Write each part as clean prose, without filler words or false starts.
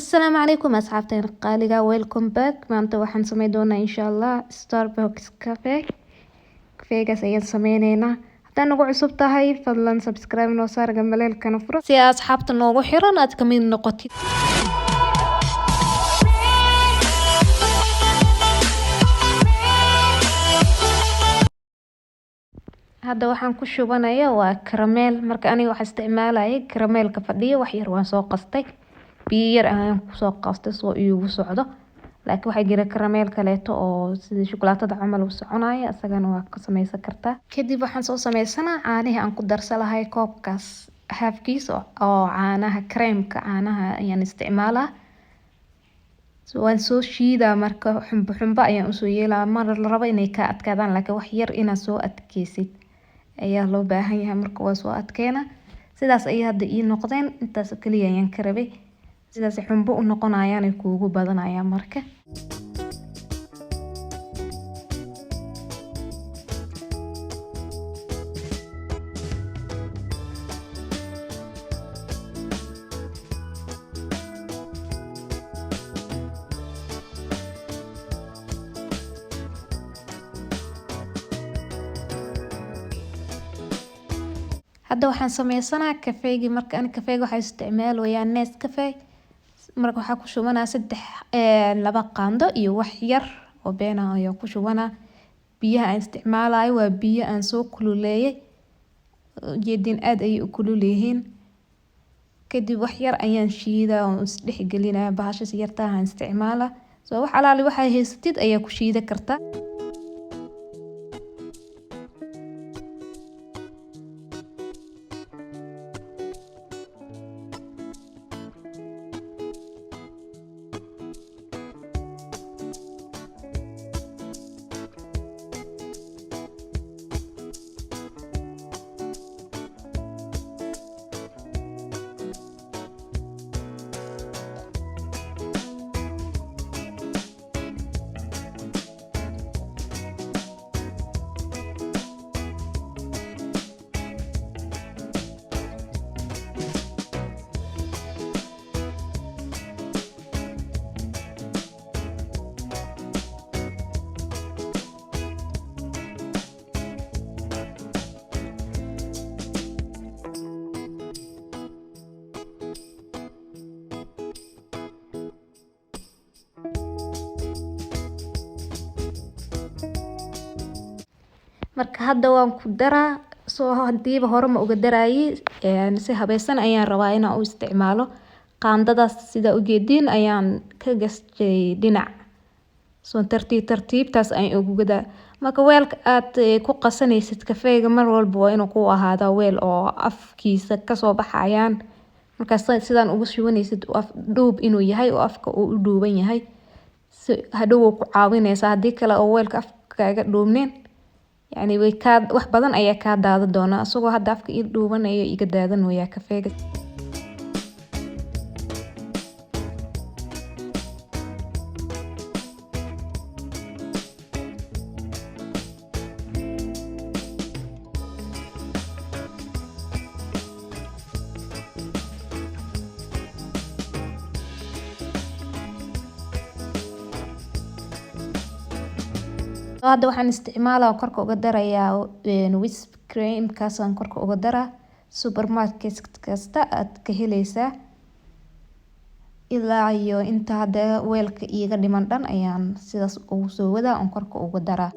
السلام عليكم أصحابتي qaaliga welcome back maanta waxaan sameyn doonaa insha Allah Starbucks cafe kafeegaas ayaan sameyneynaa haddii nagu cusub tahay fadlan subscribe noo saar gambaleelkana furo si aad asxaabta noogu xiran aad ka mid noqotid hadda waxaan ku shubanayaa waa caramel marka aniga waxaan isticmaalayay caramelka fadhiyo wax yar waan soo qastay biyo yar ayaan ku soo qastay soo iigu socdo laakiin waxa jira caramel kaleeto oo sida shukulaatada camal u soconaya asagana waa ka sameysan kartaa kadib waxaan soo sameysanaa caanaha aan ku darsalahay koobkaas halfkiis oo caanaha creamka caanaha ayaan isticmaalaa waan soo shiidaa marka xumbo ayaan u soo yeelaa mar la rabo inay ka adkaadaan laakiin wax yar inaad soo adkeysid ayaa loo baahan yahay marka waa soo adkeena sidaas ay hadda ii noqdeen intaas kaliya ayaan ka rabay sidaas xumbo u noqonayaan ay kuugu badanayaan marka hadda waxaan sameysanaa kafeegi marka aan kafeega waxa isticmaalayaa Nescafe marka waxa ku shubanaa 2 qaando iyo wax yar oo beena ayaa ku shubanaa biyaha aan isticmaalayo waa biyo aan soo kululeeyay jeedin aad ay u kululeeyeen kadib wax yar ayaan shiidaa oo isdhex gelinaa bahasha si yarta aan isticmaala soo wax alaali waxa haysatid ayaa ku shiida kartaa marka hadda waan ku daraa soo hadiiba hore ma uga daraayay si habaysan ayaan rabaa inaan u isticmaalo qaandadaas sida u jeedin ayaan ka gashay dhinac soo tartiibtaas ayaan ugu gadaa marka weelka aad ku qasanaysid kafeega mar walba waa inuu ku ahaado weel oo afkiisa ka soo baxayaan marka sidaan ugu shubanaysid af dhuub inuu yahay oo afka uu u dhuuban yahay si hadhow ku caawinaysa hadii kale oo weelka afkaaga dhuubneen يعني ويكاد wax badan ayaa ka daada doona asagoo hadda afka ii dhuubanayo iga daadan waya kafeega hadda waxaan isticmaalaa korka uga darayaa whisk cream kaas aan korka uga daraa supermarket kasta aad ka helaysaa ilaa iyo inta hadda weelka iiga dhiman dhan ayaan sidaas ugu soo wadaa aan korka uga daraa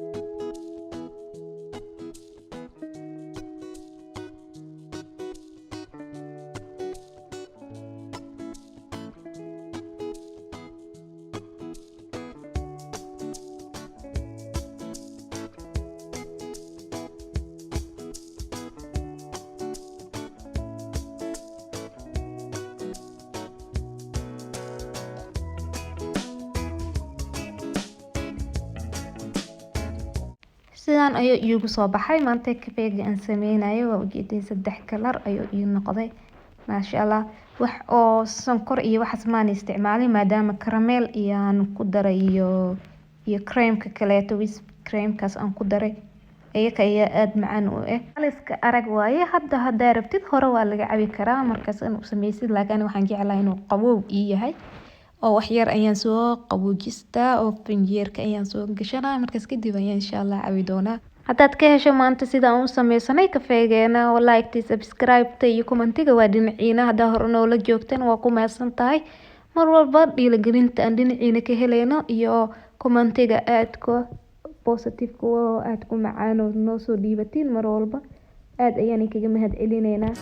sidaan ayuu iigu soo baxay maanta kafeega aan sameynayo waa ujeeday 3 kalar ayuu ii noqday maasha Allah wax oo sonkor iyo waxas maan isticmaalay maadaama caramel iyaan ku daray iyo creamka kaleeto whisk creamkaas aan ku daray ayaka ayaa aad macaan u aliska arag waaye hadda rabtid hore waa laga cabi karaa markaas inuu sameysid laakiin waxaan jeclahay inuu qabow ii yahay oo wax yar ayaan soo qaboojistaa oo finjeerka ayaan soo gashanaa markaas kadib ayaan insha Allah cabi doonaa. Haddaad ka hesho maanta sida aan u sameysanay kafeegeena oo like subscribe iyo commentiga waa dhinaciina haddaa hore noola joogtan waa ku mahadsan tahay mar walba dhiirigelinta aan dhinaciina ka helayno iyo commentiga aadka positive oo aad ku macaan oo noo soo dhiibatiin mar walba aad ayaan kaga mahad celineynaa.